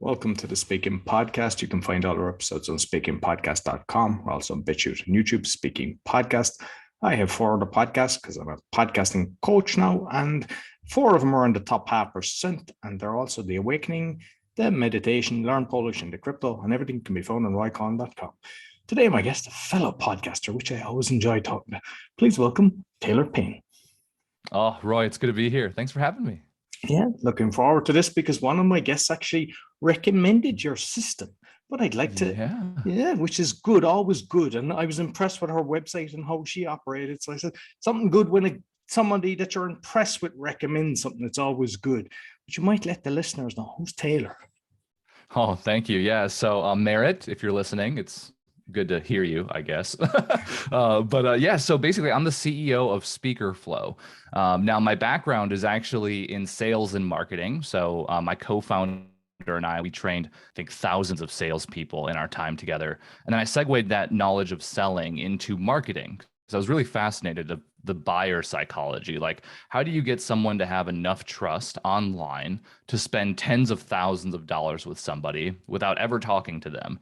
Welcome to the Speaking Podcast. You can find all our episodes on speakingpodcast.com. We're also on BitChute and YouTube, Speaking Podcast. I have 4 other podcasts because I'm a podcasting coach now, and 4 of them are in the top 0.5%, and they're also The Awakening, The Meditation, Learn Polish, and The Crypto, and everything can be found on rycon.com. Today, my guest, a fellow podcaster, which I always enjoy talking to. Please welcome Taylorr Payne. Oh, Roy, it's good to be here. Thanks for having me. Yeah, looking forward to this because one of my guests actually recommended your system, but I'd like to, which is good, always good. And I was impressed with her website and how she operated. So I said, something good when somebody that you're impressed with recommends something, it's always good. But you might let the listeners know, who's Taylorr? Oh, thank you. Yeah. So Merritt, if you're listening, it's good to hear you, I guess. So basically I'm the CEO of SpeakerFlow. Now my background is actually in sales and marketing. So my co-founder and I, we trained, I think, thousands of salespeople in our time together. And then I segued that knowledge of selling into marketing. So I was really fascinated of the buyer psychology. Like, how do you get someone to have enough trust online to spend tens of thousands of dollars with somebody without ever talking to them?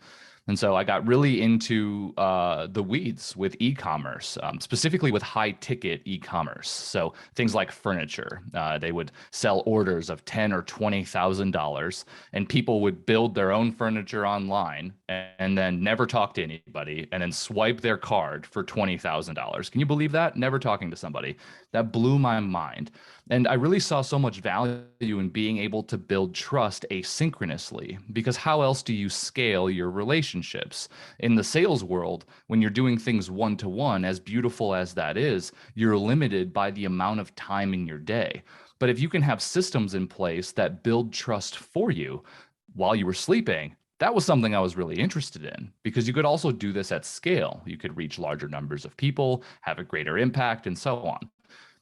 And so I got really into the weeds with e-commerce, specifically with high ticket e-commerce. So things like furniture, they would sell orders of $10,000 or $20,000, and people would build their own furniture online and then never talk to anybody and then swipe their card for $20,000. Can you believe that? Never talking to somebody. That blew my mind. And I really saw so much value in being able to build trust asynchronously, because how else do you scale your relationships? In the sales world, when you're doing things one-to-one, as beautiful as that is, you're limited by the amount of time in your day. But if you can have systems in place that build trust for you while you were sleeping, that was something I was really interested in, because you could also do this at scale. You could reach larger numbers of people, have a greater impact, and so on.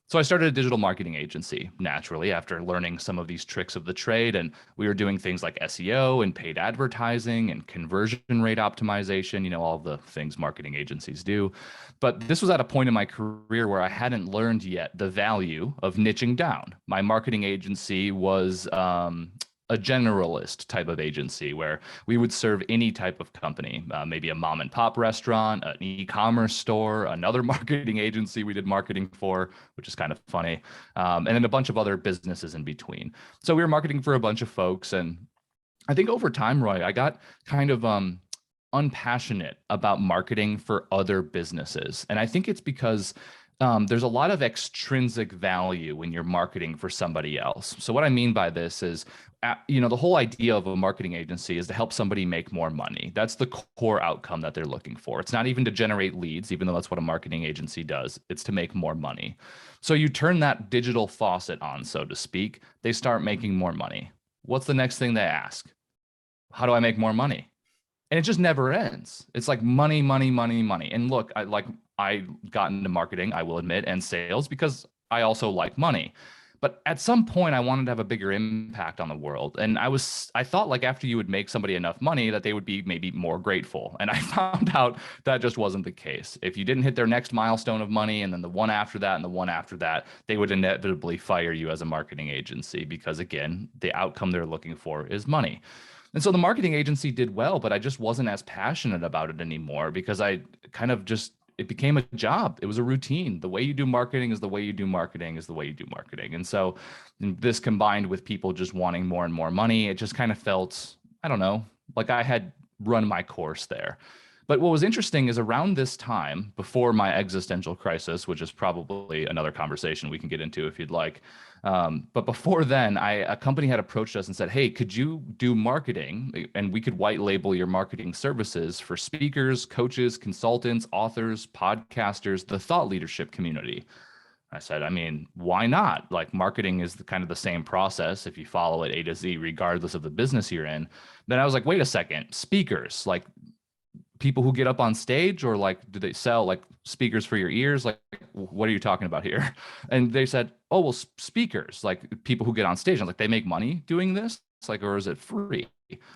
So I started a digital marketing agency naturally after learning some of these tricks of the trade. And we were doing things like SEO and paid advertising and conversion rate optimization, all the things marketing agencies do. But this was at a point in my career where I hadn't learned yet the value of niching down. My marketing agency was a generalist type of agency where we would serve any type of company, maybe a mom and pop restaurant, an e-commerce store, another marketing agency we did marketing for, which is kind of funny, and then a bunch of other businesses in between. So we were marketing for a bunch of folks. And I think over time, Roy, I got kind of unpassionate about marketing for other businesses. And I think it's because there's a lot of extrinsic value when you're marketing for somebody else. So what I mean by this is, the whole idea of a marketing agency is to help somebody make more money. That's the core outcome that they're looking for. It's not even to generate leads, even though that's what a marketing agency does. It's to make more money. So you turn that digital faucet on, so to speak, they start making more money. What's the next thing they ask? How do I make more money? And it just never ends. It's like money, money, money, money. And look, I got into marketing, I will admit, and sales because I also like money. But at some point I wanted to have a bigger impact on the world. And I thought like after you would make somebody enough money that they would be maybe more grateful. And I found out that just wasn't the case. If you didn't hit their next milestone of money and then the one after that and the one after that, they would inevitably fire you as a marketing agency because, again, the outcome they're looking for is money. And so the marketing agency did well, but I just wasn't as passionate about it anymore because it became a job. It was a routine. The way you do marketing is the way you do marketing is the way you do marketing. And so this combined with people just wanting more and more money, it just kind of felt, I don't know, like I had run my course there. But what was interesting is around this time, before my existential crisis, which is probably another conversation we can get into if you'd like. But before then, a company had approached us and said, hey, could you do marketing? And we could white label your marketing services for speakers, coaches, consultants, authors, podcasters, the thought leadership community. I said, I mean, why not? Like marketing is kind of the same process if you follow it A to Z, regardless of the business you're in. Then I was like, wait a second, speakers, like people who get up on stage, or like, do they sell like speakers for your ears? Like, what are you talking about here? And they said, oh, well, speakers, like people who get on stage. I was like, they make money doing this? It's like, or is it free?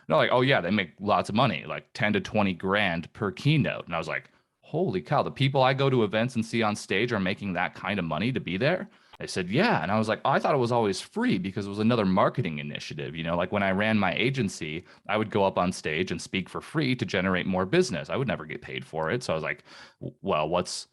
No, like, oh yeah, they make lots of money, like 10 to 20 grand per keynote. And I was like, holy cow, the people I go to events and see on stage are making that kind of money to be there. They said, yeah. And I was like, oh, I thought it was always free because it was another marketing initiative. Like when I ran my agency, I would go up on stage and speak for free to generate more business. I would never get paid for it. So I was like, well, what's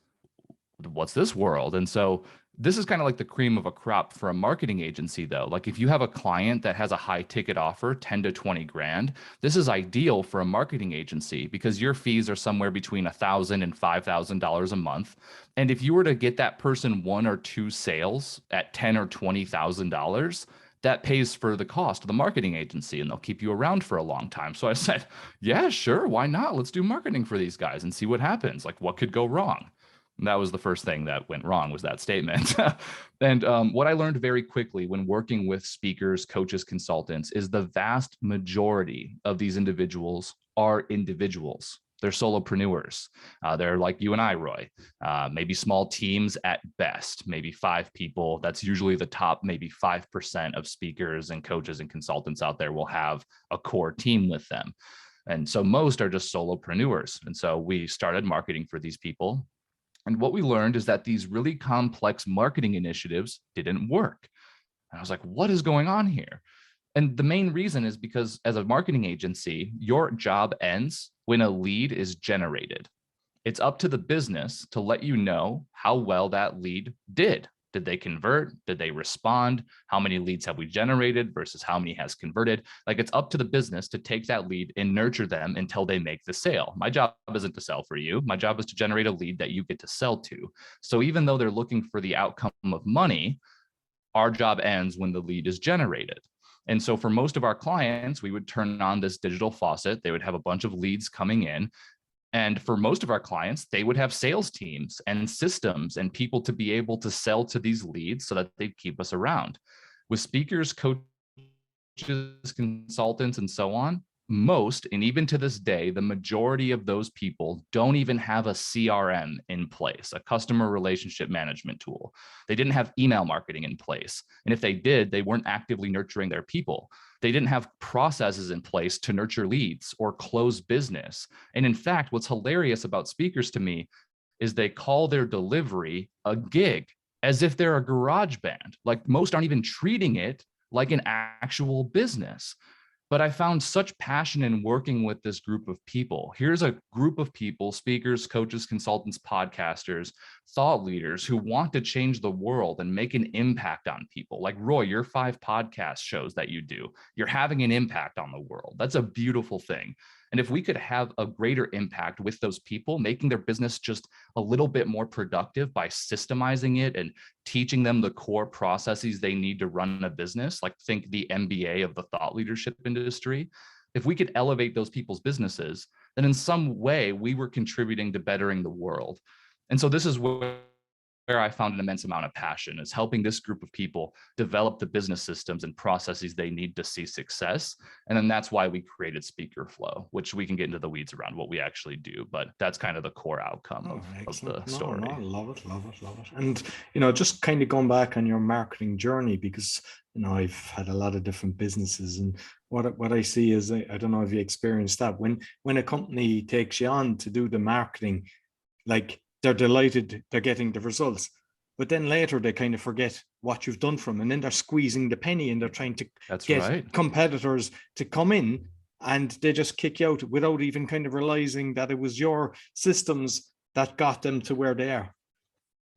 this world? And so this is kind of like the cream of a crop for a marketing agency, though. Like if you have a client that has a high ticket offer, 10 to 20 grand, this is ideal for a marketing agency because your fees are somewhere between $1,000 and $5,000 a month. And if you were to get that person one or two sales at $10,000 or $20,000, that pays for the cost of the marketing agency and they'll keep you around for a long time. So I said, yeah, sure. Why not? Let's do marketing for these guys and see what happens. Like what could go wrong? And that was the first thing that went wrong was that statement. And what I learned very quickly when working with speakers, coaches, consultants is the vast majority of these individuals are individuals. They're solopreneurs. They're like you and I, Roy, maybe small teams at best, maybe 5 people. That's usually the top, maybe 5% of speakers and coaches and consultants out there will have a core team with them. And so most are just solopreneurs. And so we started marketing for these people. And what we learned is that these really complex marketing initiatives didn't work. And I was like, what is going on here? And the main reason is because as a marketing agency, your job ends when a lead is generated. It's up to the business to let you know how well that lead did. Did they convert? Did they respond? How many leads have we generated versus how many has converted? Like it's up to the business to take that lead and nurture them until they make the sale. My job isn't to sell for you. My job is to generate a lead that you get to sell to. So even though they're looking for the outcome of money, our job ends when the lead is generated. And so for most of our clients, we would turn on this digital faucet. They would have a bunch of leads coming in. And for most of our clients, they would have sales teams and systems and people to be able to sell to these leads so that they'd keep us around. With speakers, coaches, consultants, and so on, most, and even to this day, the majority of those people don't even have a CRM in place, a customer relationship management tool. They didn't have email marketing in place. And if they did, they weren't actively nurturing their people. They didn't have processes in place to nurture leads or close business. And in fact, what's hilarious about speakers to me is they call their delivery a gig as if they're a garage band. Like most aren't even treating it like an actual business. But I found such passion in working with this group of people. Here's a group of people, speakers, coaches, consultants, podcasters, thought leaders who want to change the world and make an impact on people. Like Roy, your 5 podcast shows that you do, you're having an impact on the world. That's a beautiful thing. And if we could have a greater impact with those people, making their business just a little bit more productive by systemizing it and teaching them the core processes they need to run a business, like think the MBA of the thought leadership industry. If we could elevate those people's businesses, then in some way we were contributing to bettering the world. And so this is where I found an immense amount of passion is helping this group of people develop the business systems and processes they need to see success. And then that's why we created SpeakerFlow, which we can get into the weeds around what we actually do, but that's kind of the core outcome of the story. No, love it. And, just kind of going back on your marketing journey, because, I've had a lot of different businesses, and what I see is, I don't know if you experienced that when a company takes you on to do the marketing, like, they're delighted they're getting the results, but then later they kind of forget what you've done for them, and then they're squeezing the penny and they're trying to get competitors to come in, and they just kick you out without even kind of realizing that it was your systems that got them to where they are.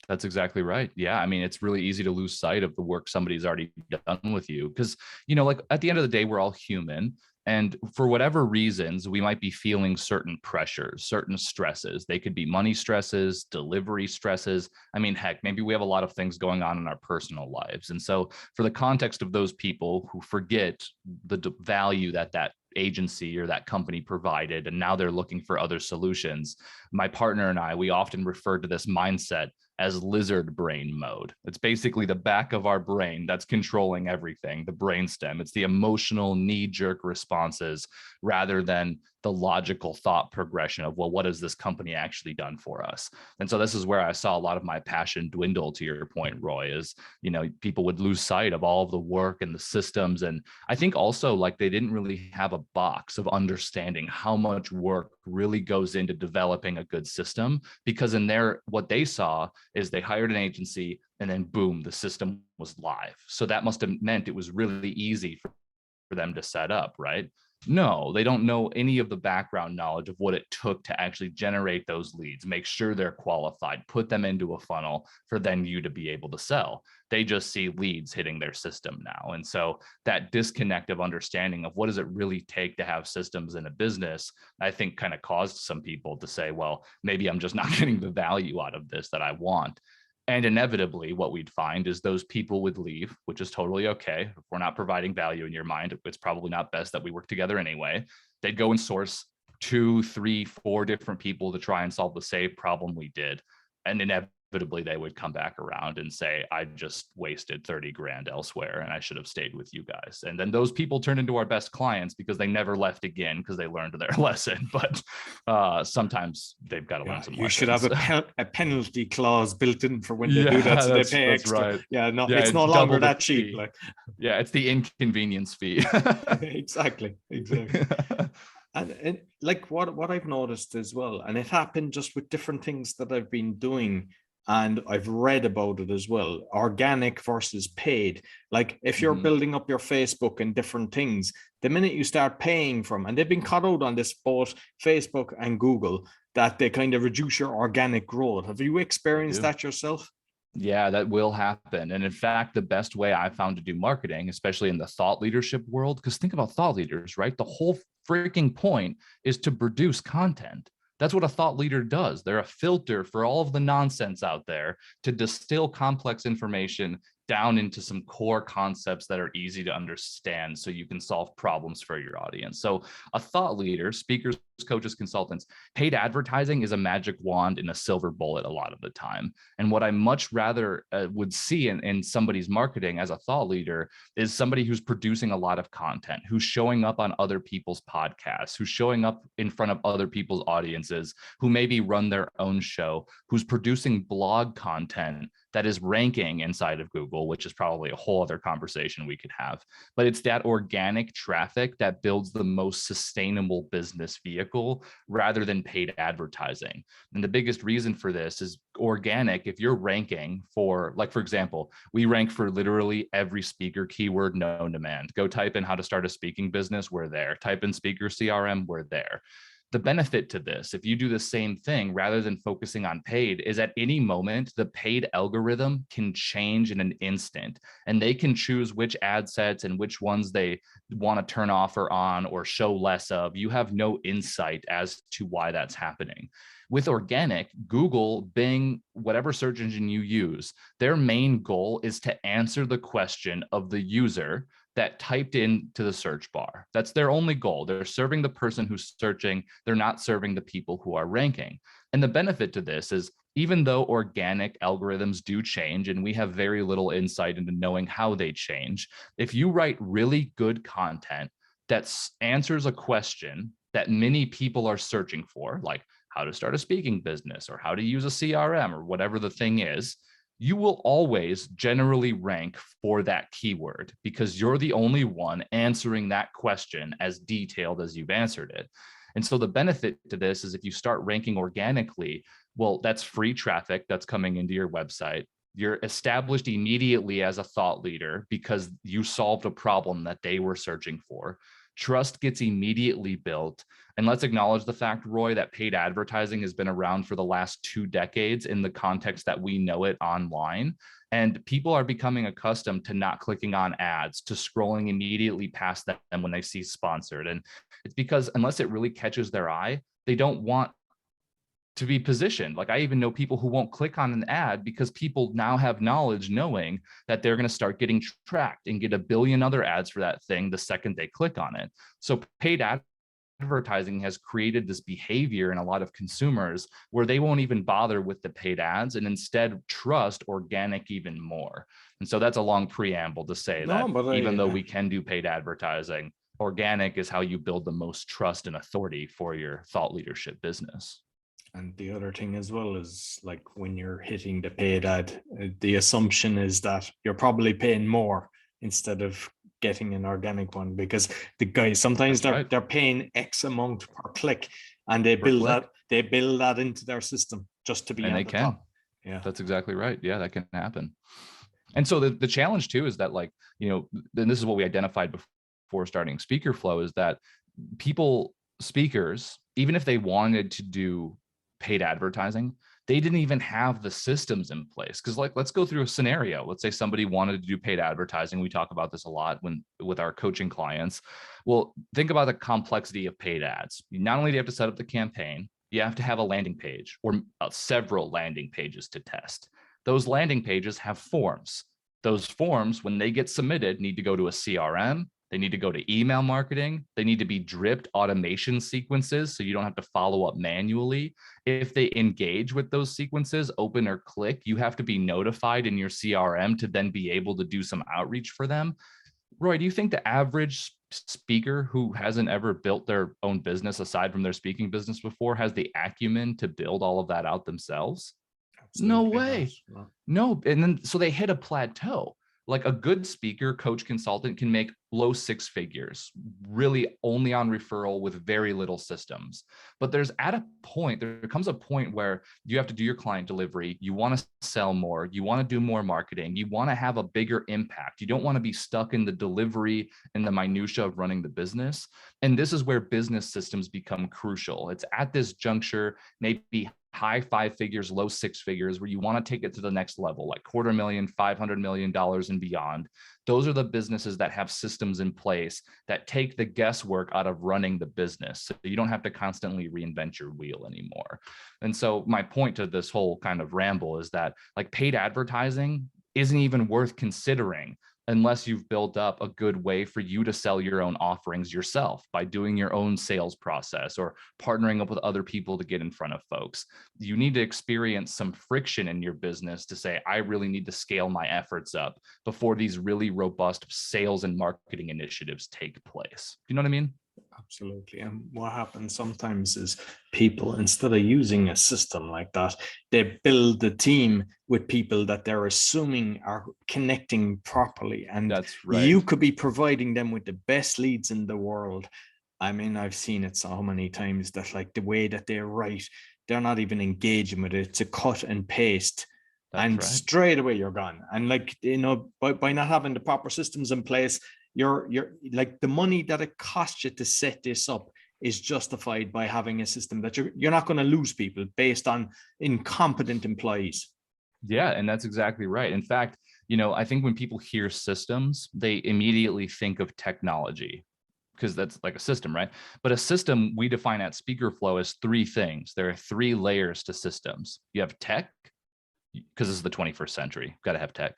That's exactly right. Yeah. I mean, it's really easy to lose sight of the work somebody's already done with you because, like at the end of the day, we're all human. And for whatever reasons, we might be feeling certain pressures, certain stresses. They could be money stresses, delivery stresses. I mean, heck, maybe we have a lot of things going on in our personal lives. And so for the context of those people who forget the value that agency or that company provided, and now they're looking for other solutions, my partner and I, we often refer to this mindset as lizard brain mode. It's basically the back of our brain that's controlling everything, the brainstem. It's the emotional knee-jerk responses rather than the logical thought progression of, well, what has this company actually done for us? And so this is where I saw a lot of my passion dwindle, to your point, Roy, is, people would lose sight of all of the work and the systems. And I think also like they didn't really have a box of understanding how much work really goes into developing a good system, because in what they saw is they hired an agency and then boom, the system was live. So that must have meant it was really easy for them to set up, right? No, they don't know any of the background knowledge of what it took to actually generate those leads, make sure they're qualified, put them into a funnel for then you to be able to sell. They just see leads hitting their system now. And so that disconnect of understanding of what does it really take to have systems in a business, I think kind of caused some people to say, well, maybe I'm just not getting the value out of this that I want. And inevitably, what we'd find is those people would leave, which is totally okay. If we're not providing value in your mind, it's probably not best that we work together anyway. They'd go and source 2, 3, 4 different people to try and solve the same problem we did. And inevitably, they would come back around and say, I just wasted 30 grand elsewhere and I should have stayed with you guys. And then those people turn into our best clients because they never left again because they learned their lesson. But sometimes they've got to learn some lessons. You should have a penalty clause built in for when they do that, so they pay extra. Right. Yeah, no, it's no longer that cheap. Like, yeah, it's the inconvenience fee. Exactly. And like what I've noticed as well, and it happened just with different things that I've been doing, and I've read about it as well, organic versus paid. Like if you're building up your Facebook and different things, the minute you start paying from, and they've been cut out on this, both Facebook and Google, that they kind of reduce your organic growth. Have you experienced that yourself? Yeah, that will happen. And in fact, the best way I found to do marketing, especially in the thought leadership world, because think about thought leaders, right? The whole freaking point is to produce content. That's what a thought leader does. They're a filter for all of the nonsense out there to distill complex information down into some core concepts that are easy to understand so you can solve problems for your audience. So a thought leader, speakers, coaches, consultants, paid advertising is a magic wand in a silver bullet a lot of the time. And what I much rather would see in somebody's marketing as a thought leader is somebody who's producing a lot of content, who's showing up on other people's podcasts, who's showing up in front of other people's audiences, who maybe run their own show, who's producing blog content that is ranking inside of Google, which is probably a whole other conversation we could have. But it's that organic traffic that builds the most sustainable business vehicle rather than paid advertising. And the biggest reason for this is organic. If you're ranking for, like, for example, we rank for literally every speaker keyword known to man. Go type in how to start a speaking business, we're there. Type in speaker CRM, we're there. The benefit to this, if you do the same thing rather than focusing on paid, is at any moment, the paid algorithm can change in an instant, and they can choose which ad sets and which ones they want to turn off or on or show less of. You have no insight as to why that's happening. With organic, Google, Bing, whatever search engine you use, their main goal is to answer the question of the user that typed into the search bar. That's their only goal. They're serving the person who's searching. They're not serving the people who are ranking. And the benefit to this is, even though organic algorithms do change and we have very little insight into knowing how they change, if you write really good content that answers a question that many people are searching for, like how to start a speaking business or how to use a CRM or whatever the thing is, you will always generally rank for that keyword because you're the only one answering that question as detailed as you've answered it. And so the benefit to this is if you start ranking organically, well, that's free traffic that's coming into your website. You're established immediately as a thought leader because you solved a problem that they were searching for. Trust gets immediately built. And let's acknowledge the fact, Roy, that paid advertising has been around for the last 2 decades in the context that we know it online. And people are becoming accustomed to not clicking on ads, to scrolling immediately past them when they see sponsored. And it's because unless it really catches their eye, they don't want to be positioned. Like, I even know people who won't click on an ad because people now have knowledge knowing that they're going to start getting tracked and get a billion other ads for that thing the second they click on it. So paid advertising has created this behavior in a lot of consumers where they won't even bother with the paid ads and instead trust organic even more. And so that's a long preamble to say even though we can do paid advertising, organic is how you build the most trust and authority for your thought leadership business. And the other thing as well is, like, when you're hitting the paid ad, the assumption is that you're probably paying more instead of getting an organic one, because the guys sometimes they're paying X amount per click, and they build that into their system just to be on the top. Yeah. That's exactly right. Yeah, that can happen. And so the challenge too is that, like, and this is what we identified before starting SpeakerFlow, is that speakers, even if they wanted to do paid advertising, they didn't even have the systems in place. Because, like, let's go through a scenario. Let's say somebody wanted to do paid advertising. We talk about this a lot with our coaching clients. Well, think about the complexity of paid ads. Not only do you have to set up the campaign, you have to have a landing page or several landing pages to test. Those landing pages have forms. Those forms, when they get submitted, need to go to a CRM. They need to go to email marketing. They need to be dripped automation sequences so you don't have to follow up manually. If they engage with those sequences, open or click, you have to be notified in your CRM to then be able to do some outreach for them. Roy, do you think the average speaker who hasn't ever built their own business aside from their speaking business before has the acumen to build all of that out themselves? No Absolutely way. not. No. And then so they hit a plateau. Like, a good speaker, coach, consultant can make low six figures, really only on referral with very little systems. But there comes a point where you have to do your client delivery. You want to sell more. You want to do more marketing. You want to have a bigger impact. You don't want to be stuck in the delivery and the minutia of running the business. And this is where business systems become crucial. It's at this juncture, maybe high five figures, low six figures, where you want to take it to the next level, like $250,000, $500 million and beyond. Those are the businesses that have systems in place that take the guesswork out of running the business. So you don't have to constantly reinvent your wheel anymore. And so my point to this whole kind of ramble is that, like, paid advertising isn't even worth considering unless you've built up a good way for you to sell your own offerings yourself by doing your own sales process or partnering up with other people to get in front of folks. You need to experience some friction in your business to say, I really need to scale my efforts up before these really robust sales and marketing initiatives take place. You know what I mean? Absolutely. And what happens sometimes is people, instead of using a system like that, they build the team with people that they're assuming are connecting properly. And that's right. You could be providing them with the best leads in the world. I mean, I've seen it so many times that, like, the way that they write, they're not even engaging with it. It's a cut and paste. That's and right. Straight away you're gone. And, like, by not having the proper systems in place, you're like, the money that it costs you to set this up is justified by having a system that you're not going to lose people based on incompetent employees. Yeah, and that's exactly right. In fact, I think when people hear systems, they immediately think of technology, because that's like a system, right? But a system we define at SpeakerFlow as three things. There are three layers to systems. You have tech, because this is the 21st century, got to have tech.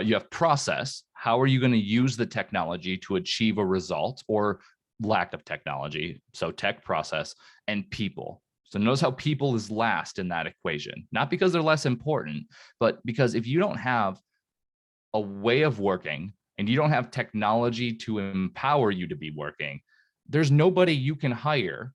You have process. How are you going to use the technology to achieve a result, or lack of technology? So tech, process, and people. So notice how people is last in that equation, not because they're less important, but because if you don't have a way of working and you don't have technology to empower you to be working, there's nobody you can hire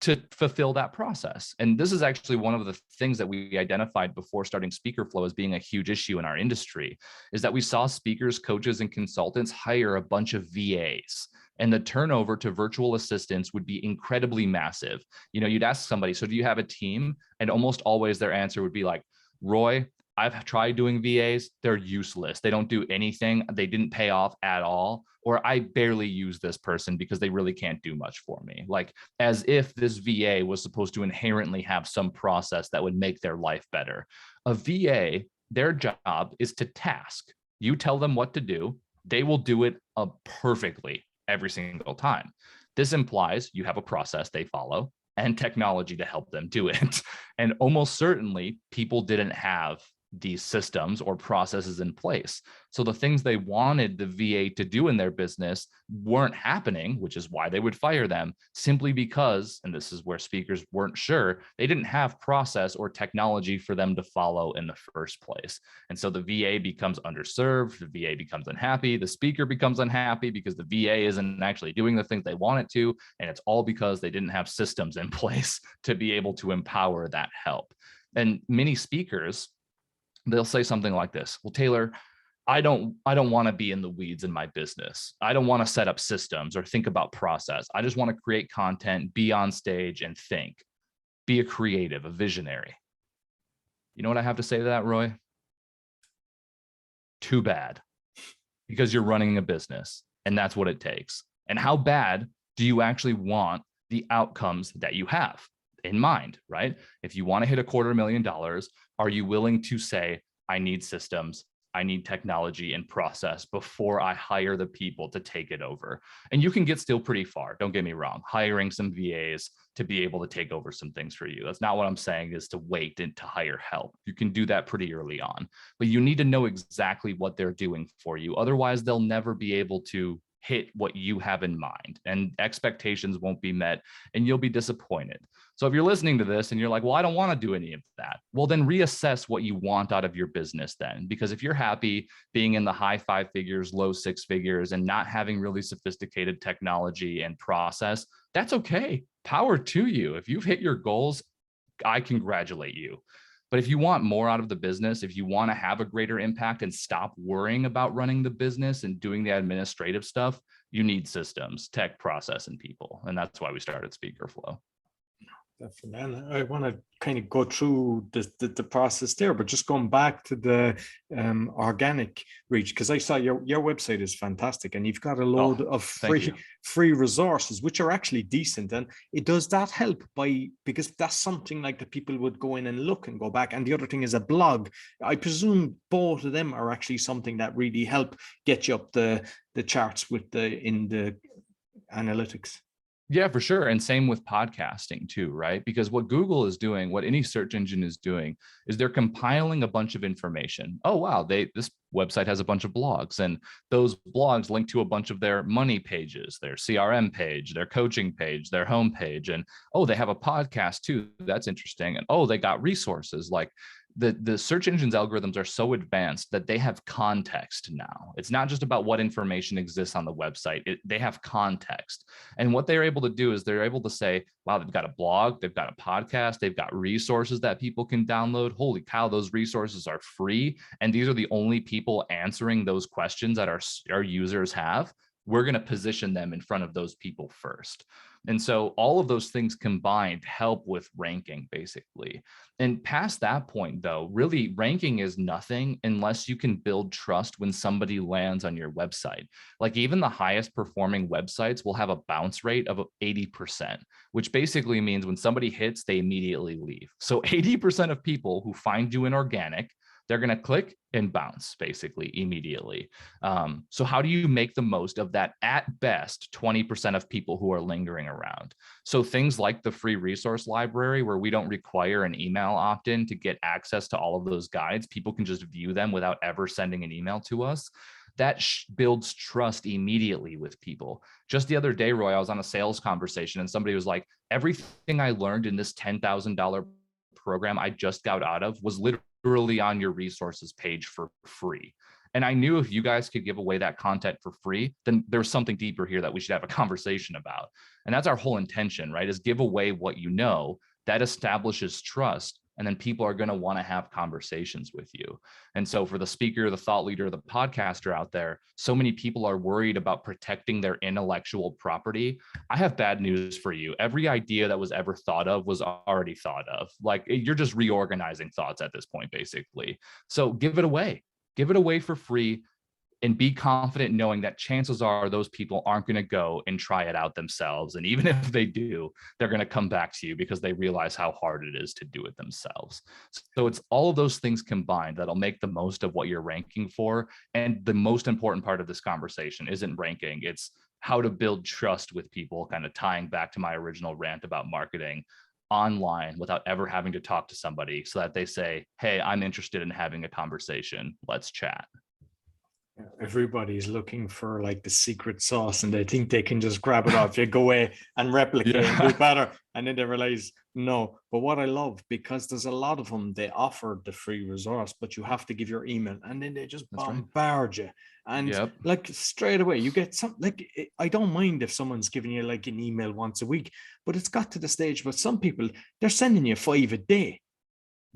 to fulfill that process. And this is actually one of the things that we identified before starting SpeakerFlow as being a huge issue in our industry, is that we saw speakers, coaches, and consultants hire a bunch of VAs, and the turnover to virtual assistants would be incredibly massive. You'd ask somebody, so do you have a team? And almost always their answer would be like, Roy, I've tried doing VAs. They're useless. They don't do anything. They didn't pay off at all. Or I barely use this person because they really can't do much for me. Like, as if this VA was supposed to inherently have some process that would make their life better. A VA, their job is to task. You tell them what to do. They will do it perfectly every single time. This implies you have a process they follow and technology to help them do it. And almost certainly people didn't have these systems or processes in place. So the things they wanted the VA to do in their business weren't happening, which is why they would fire them, simply because, and this is where speakers weren't sure, they didn't have process or technology for them to follow in the first place. And so the VA becomes underserved, the VA becomes unhappy, the speaker becomes unhappy because the VA isn't actually doing the things they want it to. And it's all because they didn't have systems in place to be able to empower that help. And many speakers, they'll say something like this: well, Taylor, I don't want to be in the weeds in my business. I don't want to set up systems or think about process. I just want to create content, be on stage, and think. Be a creative, a visionary. You know what I have to say to that, Roy? Too bad, because you're running a business and that's what it takes. And how bad do you actually want the outcomes that you have in mind, right? If you want to hit $250,000, are you willing to say, I need systems, I need technology and process before I hire the people to take it over? And you can get still pretty far. Don't get me wrong, hiring some VAs to be able to take over some things for you. That's not what I'm saying is to wait and to hire help. You can do that pretty early on, but you need to know exactly what they're doing for you. Otherwise, they'll never be able to hit what you have in mind, and expectations won't be met and you'll be disappointed. So if you're listening to this and you're like, well, I don't want to do any of that, well, then reassess what you want out of your business then. Because if you're happy being in the high 5 figures, low 6 figures, and not having really sophisticated technology and process, that's okay. Power to you. If you've hit your goals, I congratulate you. But if you want more out of the business, if you want to have a greater impact and stop worrying about running the business and doing the administrative stuff, you need systems, tech, process, and people. And that's why we started SpeakerFlow. Definitely. And I want to kind of go through the process there, but just going back to the organic reach, because I saw your website is fantastic and you've got a load of free resources, which are actually decent. And it does that help because that's something like that people would go in and look and go back. And the other thing is a blog. I presume both of them are actually something that really help get you up the charts in the analytics. Yeah, for sure. And same with podcasting too, right? Because what Google is doing, what any search engine is doing, is they're compiling a bunch of information. Oh, wow, this website has a bunch of blogs, and those blogs link to a bunch of their money pages, their CRM page, their coaching page, their homepage. And oh, they have a podcast too. That's interesting. And oh, they got resources. Like the search engine's algorithms are so advanced that they have context now. It's not just about what information exists on the website. They have context. And what they're able to do is they're able to say, wow, they've got a blog, they've got a podcast, they've got resources that people can download. Holy cow, those resources are free. And these are the only people answering those questions that our users have. We're going to position them in front of those people first. And so all of those things combined help with ranking, basically. And past that point, though, really ranking is nothing unless you can build trust when somebody lands on your website. Like even the highest performing websites will have a bounce rate of 80%, which basically means when somebody hits, they immediately leave. So 80% of people who find you in organic, they're going to click and bounce basically immediately. So how do you make the most of that at best 20% of people who are lingering around? So things like the free resource library, where we don't require an email opt-in to get access to all of those guides. People can just view them without ever sending an email to us. That builds trust immediately with people. Just the other day, Roy, I was on a sales conversation and somebody was like, everything I learned in this $10,000 program I just got out of was literally on your resources page for free. And I knew if you guys could give away that content for free, then there's something deeper here that we should have a conversation about. And that's our whole intention, right? Is give away what you know. That establishes trust. And then people are going to want to have conversations with you. And so for the speaker, the thought leader, the podcaster out there, so many people are worried about protecting their intellectual property. I have bad news for you. Every idea that was ever thought of was already thought of. Like you're just reorganizing thoughts at this point, basically. So give it away. Give it away for free. And be confident knowing that chances are those people aren't going to go and try it out themselves. And even if they do, they're going to come back to you because they realize how hard it is to do it themselves. So it's all of those things combined that'll make the most of what you're ranking for. And the most important part of this conversation isn't ranking. It's how to build trust with people, kind of tying back to my original rant about marketing online without ever having to talk to somebody, so that they say, hey, I'm interested in having a conversation. Let's chat. Everybody's looking for like the secret sauce and they think they can just grab it off you, go away and replicate and do better, and then they realize no. But what I love, because there's a lot of them, they offer the free resource, but you have to give your email and then they just bombard you. And like straight away you get some, like I don't mind if someone's giving you like an email once a week, but it's got to the stage where some people, they're sending you 5 a day.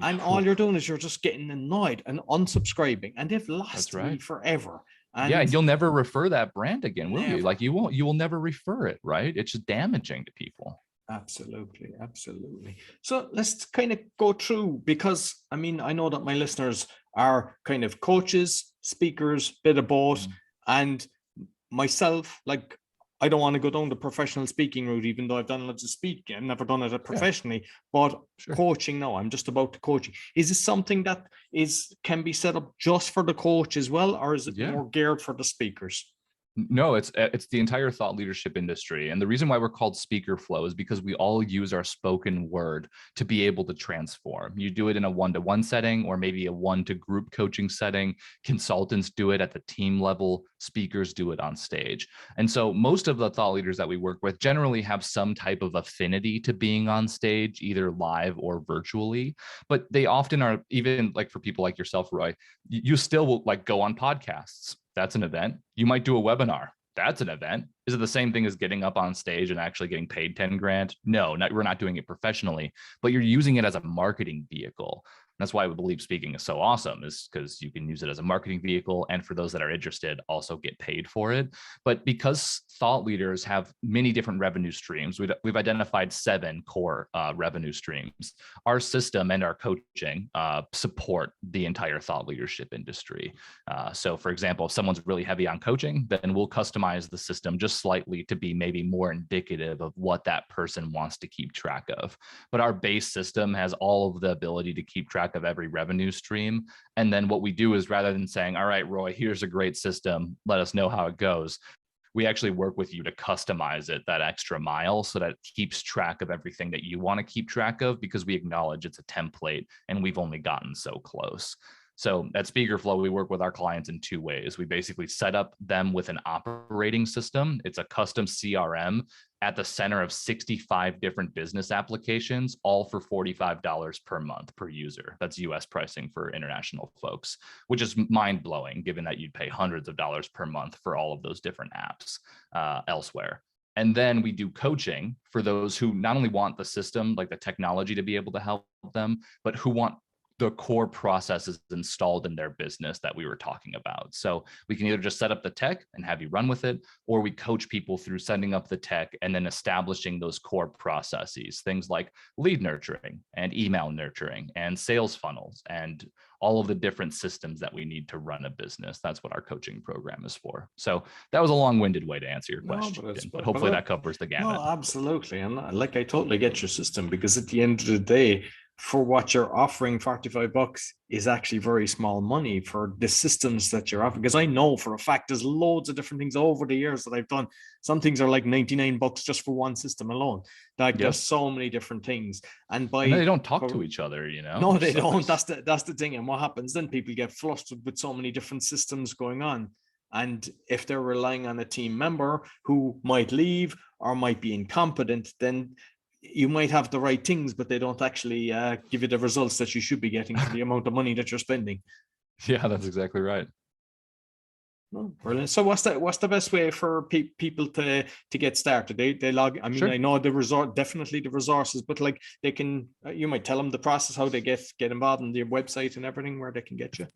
And all you're doing is you're just getting annoyed and unsubscribing, and they've lost me forever. And you'll never refer that brand again, will you? Like you will never refer it, right? It's just damaging to people. Absolutely, absolutely. So let's kind of go through, because I mean, I know that my listeners are kind of coaches, speakers, bit of both, and myself, like, I don't want to go down the professional speaking route, even though I've done lots of speaking. I've never done it professionally, but coaching, no, I'm just about to coaching. Is this something that can be set up just for the coach as well, or is it more geared for the speakers? No, it's the entire thought leadership industry. And the reason why we're called SpeakerFlow is because we all use our spoken word to be able to transform. You do it in a one-to-one setting, or maybe a one-to-group coaching setting. Consultants do it at the team level. Speakers do it on stage. And so most of the thought leaders that we work with generally have some type of affinity to being on stage, either live or virtually. But they often are, even like for people like yourself, Roy, you still will like go on podcasts. That's an event. You might do a webinar. That's an event. Is it the same thing as getting up on stage and actually getting paid 10 grand? No, we're not doing it professionally, but you're using it as a marketing vehicle. That's why we believe speaking is so awesome, is because you can use it as a marketing vehicle. And for those that are interested, also get paid for it. But because thought leaders have many different revenue streams, we've identified 7 core revenue streams. Our system and our coaching support the entire thought leadership industry. So for example, if someone's really heavy on coaching, then we'll customize the system just slightly to be maybe more indicative of what that person wants to keep track of. But our base system has all of the ability to keep track of every revenue stream. And then what we do is, rather than saying, all right, Roy, here's a great system, let us know how it goes, we actually work with you to customize it that extra mile so that it keeps track of everything that you want to keep track of, because we acknowledge it's a template and we've only gotten so close. So at SpeakerFlow, we work with our clients in 2 ways. We basically set up them with an operating system. It's a custom CRM at the center of 65 different business applications, all for $45 per month per user. That's US pricing for international folks, which is mind-blowing, given that you'd pay hundreds of dollars per month for all of those different apps elsewhere. And then we do coaching for those who not only want the system, like the technology, to be able to help them, but who want the core processes installed in their business that we were talking about. So we can either just set up the tech and have you run with it, or we coach people through setting up the tech and then establishing those core processes, things like lead nurturing and email nurturing and sales funnels and all of the different systems that we need to run a business. That's what our coaching program is for. So that was a long-winded way to answer your question, but hopefully that covers the gamut. No, absolutely. And like, I totally get your system, because at the end of the day, for what you're offering, $45 is actually very small money for the systems that you're offering. Because I know for a fact there's loads of different things over the years that I've done. Some things are like $99 just for one system alone. Like there's so many different things. And they don't talk to each other, you know? No, they don't. That's the thing. And what happens then? People get flustered with so many different systems going on. And if they're relying on a team member who might leave or might be incompetent, then you might have the right things, but they don't actually give you the results that you should be getting for the amount of money that you're spending. Yeah, that's exactly right. Oh, brilliant. So what's the best way for people to get started? They log. I mean, I know definitely the resources, but like they can. You might tell them the process, how they get involved in the website and everything, where they can get you.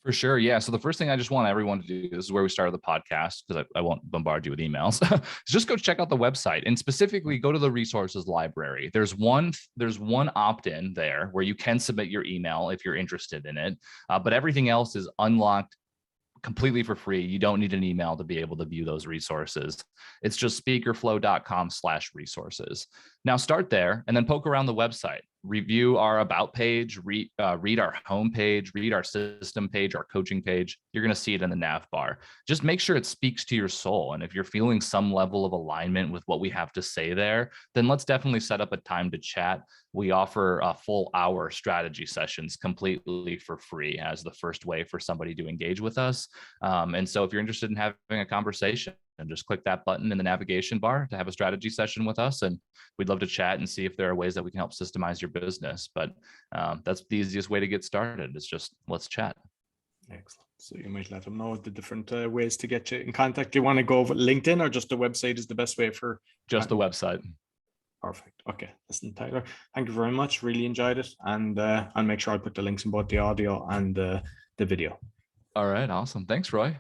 For sure. Yeah. So the first thing I just want everyone to do, this is where we started the podcast, because I won't bombard you with emails, is just go check out the website, and specifically go to the resources library. There's one opt-in there where you can submit your email if you're interested in it. But everything else is unlocked completely for free. You don't need an email to be able to view those resources. It's just speakerflow.com/resources. Now start there and then poke around the website. Review our about page, read our home page, read our system page, our coaching page. You're going to see it in the nav bar. Just make sure it speaks to your soul. And if you're feeling some level of alignment with what we have to say there, then let's definitely set up a time to chat. We offer a full hour strategy sessions completely for free as the first way for somebody to engage with us. And so if you're interested in having a conversation, and just click that button in the navigation bar to have a strategy session with us. And we'd love to chat and see if there are ways that we can help systemize your business. But that's the easiest way to get started. It's just, let's chat. Excellent. So you might let them know the different ways to get you in contact. Do you want to go over LinkedIn, or just the website is the best way for? Just the website. Perfect. Okay. Listen, Taylor, thank you very much. Really enjoyed it. And I'll make sure I put the links in both the audio and the video. All right. Awesome. Thanks, Roy.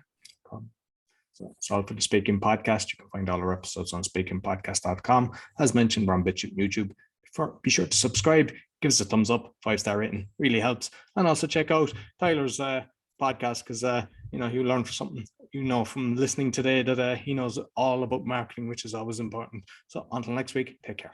So that's all for the Speaking Podcast. You can find all our episodes on speakingpodcast.com. As mentioned, we're on BitChute and YouTube. Be sure to subscribe, give us a thumbs up, 5-star rating, really helps. And also check out Taylor's podcast, because you learn something, from listening today, that he knows all about marketing, which is always important. So until next week, take care.